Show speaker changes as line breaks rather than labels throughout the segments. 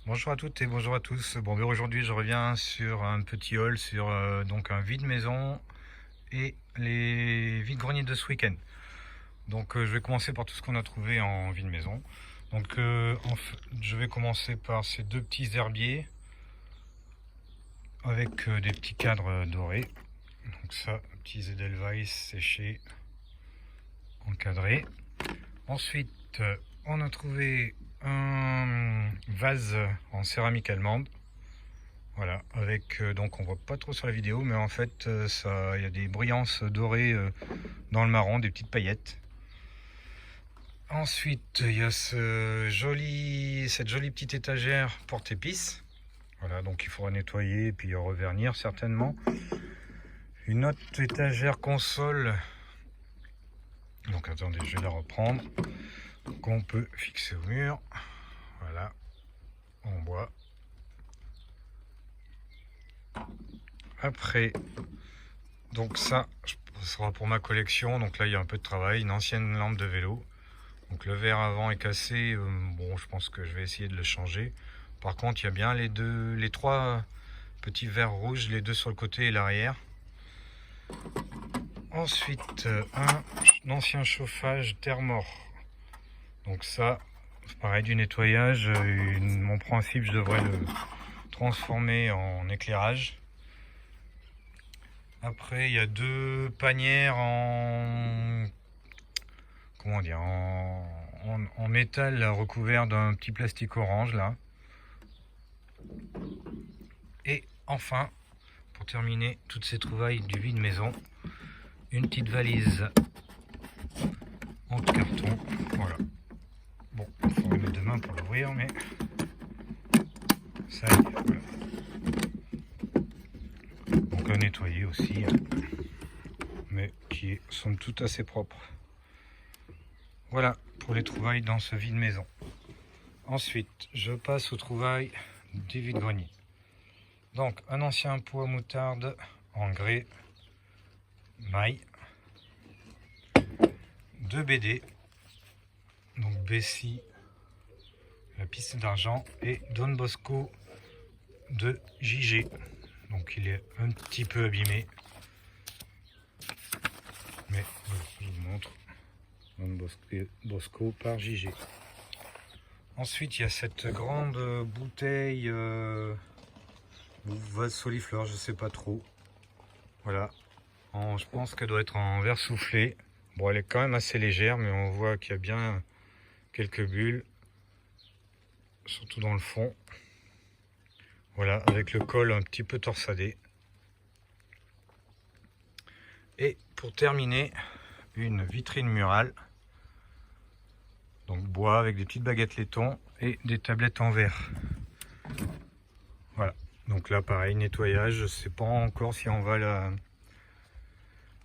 Bonjour à toutes et bonjour à tous. Bon, ben aujourd'hui je reviens sur un petit haul sur donc un vide-maison et les vide-greniers de ce week-end. Donc je vais commencer par tout ce qu'on a trouvé en vide-maison. Donc je vais commencer par ces deux petits herbiers avec des petits cadres dorés. Donc ça, petits Edelweiss séchés, encadrés. Ensuite, on a trouvé un vase en céramique allemande. Voilà, avec donc on voit pas trop sur la vidéo, mais en fait il y a des brillances dorées dans le marron, des petites paillettes. Ensuite, il y a cette jolie petite étagère porte-épices. Voilà, donc il faudra nettoyer et puis revernir certainement. Une autre étagère console. Donc attendez, je vais la reprendre. Qu'on peut fixer au mur. Voilà, en bois. Après, donc ça sera pour ma collection. Donc là, il y a un peu de travail. Une ancienne lampe de vélo. Donc le verre avant est cassé. Bon, je pense que je vais essayer de le changer. Par contre, il y a bien les trois petits verres rouges, les deux sur le côté et l'arrière. Ensuite, un ancien chauffage Thermor. Donc ça, c'est pareil, du nettoyage. Mon principe, je devrais le transformer en éclairage. Après, il y a deux panières en métal là, recouvert d'un petit plastique orange là. Et enfin, pour terminer toutes ces trouvailles du vide maison, une petite valise en carton. Voilà. Bon, il faudrait mettre deux mains pour l'ouvrir, mais ça y est. Voilà. Donc à nettoyer aussi, mais qui est somme toute assez propre. Voilà pour les trouvailles dans ce vide maison. Ensuite, je passe aux trouvailles du vide-grenier. Donc, un ancien pot à moutarde en grès, maille, deux BD, donc Bessie, la piste d'argent, et Don Bosco de JG. Donc, il est un petit peu abîmé, mais voilà, je vous montre. Don Bosco par JG. Ensuite, il y a cette grande bouteille vase solifleur, je sais pas trop. Voilà, je pense qu'elle doit être en verre soufflé. Bon, elle est quand même assez légère, mais on voit qu'il y a bien quelques bulles, surtout dans le fond. Voilà, avec le col un petit peu torsadé. Et pour terminer, une vitrine murale. Donc bois avec des petites baguettes laiton et des tablettes en verre. Voilà, donc là pareil, nettoyage. Je sais pas encore si on va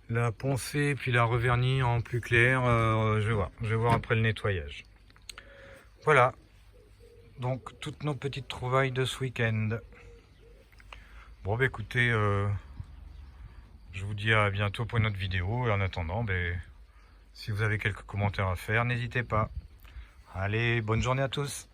la poncer puis la revernir en plus clair. Je vais voir après le nettoyage. Voilà, donc toutes nos petites trouvailles de ce week-end. Bon bah écoutez, je vous dis à bientôt pour une autre vidéo. Et en attendant, si vous avez quelques commentaires à faire, n'hésitez pas. Allez, bonne journée à tous.